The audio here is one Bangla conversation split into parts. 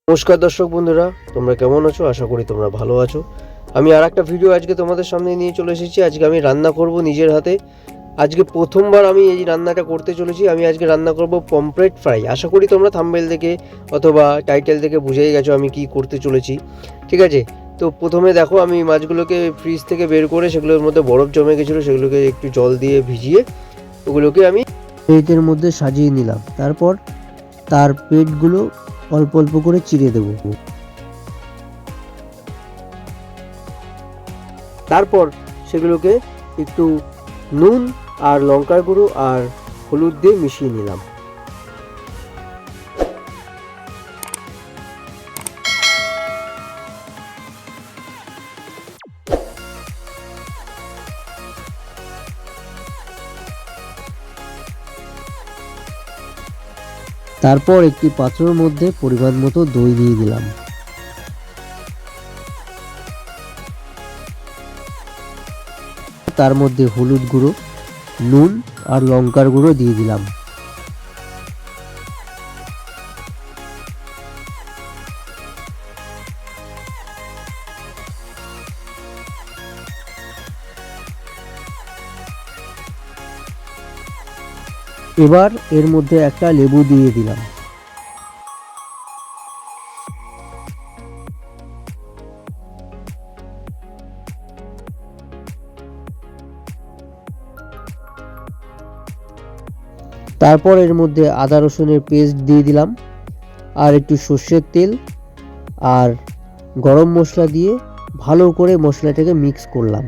নমস্কার দর্শক বন্ধুরা, তোমরা কেমন আছো? আশা করি তোমরা ভালো আছো। আমি আর একটা ভিডিও আজকে তোমাদের সামনে নিয়ে চলে এসেছি। আজকে আমি রান্না করব নিজের হাতে। আজকে প্রথমবার আমি এই রান্নাটা করতে চলেছি। আমি আজকে রান্না করব পমফ্রেট ফ্রাই। আশা করি তোমরা থাম্বনেল দেখে অথবা টাইটেল দেখে বুঝেই গেছো আমি কি করতে চলেছি। ঠিক আছে, তো প্রথমে দেখো আমি মাছগুলোকে ফ্রিজ থেকে বের করে সেগুলোর মধ্যে বরফ জমে গেছিলো, সেগুলোকে একটু জল দিয়ে ভিজিয়ে ওগুলোকে আমি প্লেটের মধ্যে সাজিয়ে নিলাম। তারপর তার পেটগুলো অল্প অল্প করে চিড়ে দেব। তারপর সেগুলোকে একটু নুন আর লঙ্কার গুঁড়ো আর হলুদ দিয়ে মিশিয়ে নিলাম। তারপর একটি পাত্রের মধ্যে পরিমাণ মতো দই দিয়ে দিলাম। তার মধ্যে হলুদ গুঁড়ো, নুন আর লঙ্কার গুঁড়ো দিয়ে দিলাম। এবার এর মধ্যে একটা লেবু দিয়ে দিলাম। তারপর এর মধ্যে আদা রসুনের পেস্ট দিয়ে দিলাম আর একটু সর্ষের তেল আর গরম মশলা দিয়ে ভালো করে মশলাটাকে মিক্স করলাম।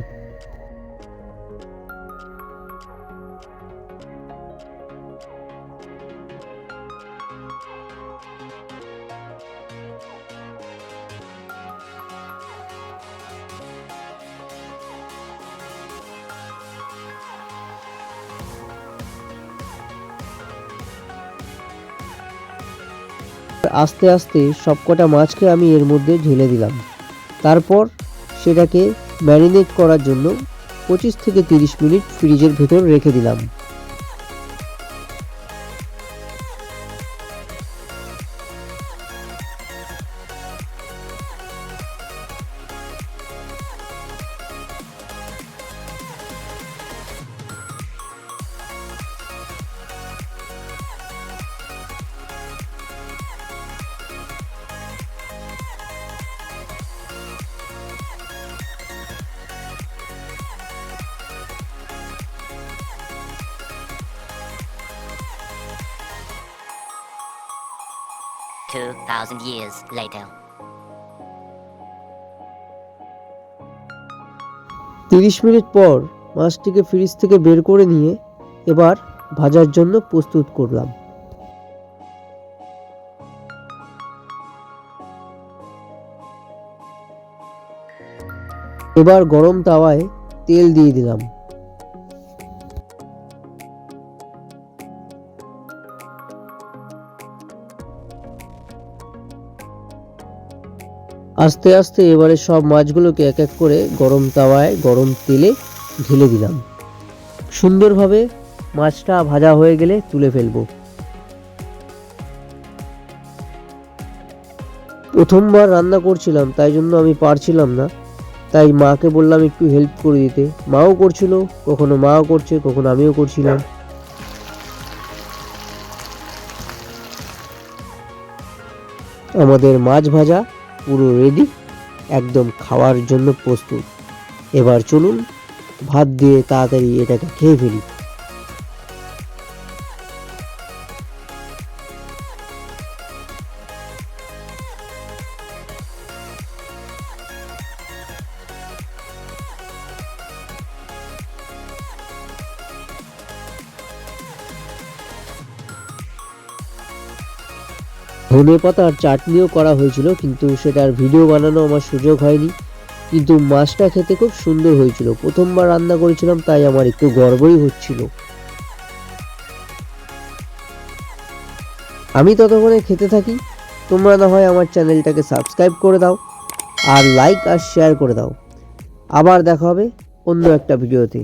আস্তে আস্তে সবকটা মাছকে আমি এর মধ্যে ঢেলে দিলাম। তারপর সেটাকে ম্যারিনেট করার জন্য 25 থেকে 30 মিনিট ফ্রিজের ভেতর রেখে দিলাম। $2,000 years later. 30 মিনিট পর মাছটিকে ফ্রিজ থেকে বের করে নিয়ে এবার ভাজার জন্য প্রস্তুত করলাম। এবার গরম তাওয়ায় তেল দিয়ে দিলাম। আস্তে আস্তে এবারে সব মাছগুলোকে এক এক করে গরম তাওয়ায় গরম তেলে ঢেলে দিলাম। সুন্দরভাবে মাছটা ভাজা হয়ে গেলে তুলে ফেলবো। প্রথমবার রান্না করছিলাম, তাই জন্য আমি পারছিলাম না, তাই মাকে বললাম একটু হেল্প করে দিতে। মাও করছিল, কখনো মাও করছে, কখনো আমিও করছিলাম। আমাদের মাছ ভাজা পুরো রেডি, একদম খাওয়ার জন্য প্রস্তুত। এবার চলুন ভাত দিয়ে তাড়াতাড়ি এটাকে খেয়ে ফেলি। ধনেপাতার চাটনিও করা হয়েছিল, কিন্তু সেটার ভিডিও বানানো আমার সুযোগ হয়নি। কিন্তু মাছটা খেতে খুব সুন্দর হয়েছিল। প্রথমবার রান্না করেছিলাম, তাই আমার একটু গর্বই হচ্ছিল। আমি ততক্ষণে খেতে থাকি, তোমরা না হয় আমার চ্যানেলটাকে সাবস্ক্রাইব করে দাও আর লাইক আর শেয়ার করে দাও। আবার দেখা হবে অন্য একটা ভিডিওতে।